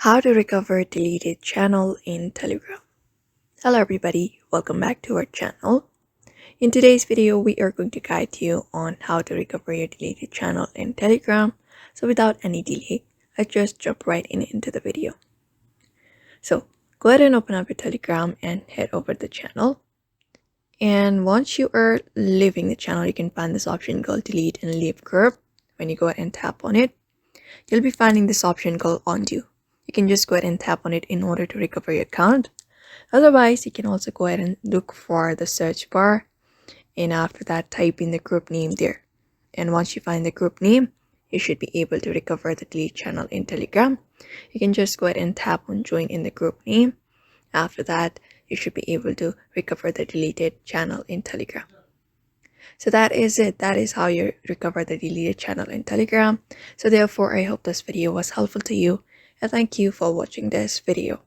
How to recover deleted channel in Telegram. Hello everybody, welcome back to our channel. In today's video, we are going to guide you on how to recover your deleted channel in Telegram. So without any delay, let's just jump right into the video. So go ahead and open up your Telegram and head over to the channel. And once you are leaving the channel, you can find this option called delete and leave group. When you go ahead and tap on it, you'll be finding this option called undo. You can just go ahead and tap on it in order to recover your account. Otherwise, you can also go ahead and look for the search bar, and after that type in the group name there. And once you find the group name, you should be able to recover the delete channel in Telegram. You can just go ahead and tap on join in the group name. After that, you should be able to recover the deleted channel in Telegram. So that is it. That is how you recover the deleted channel in Telegram. So therefore, I hope this video was helpful to you, and thank you for watching this video.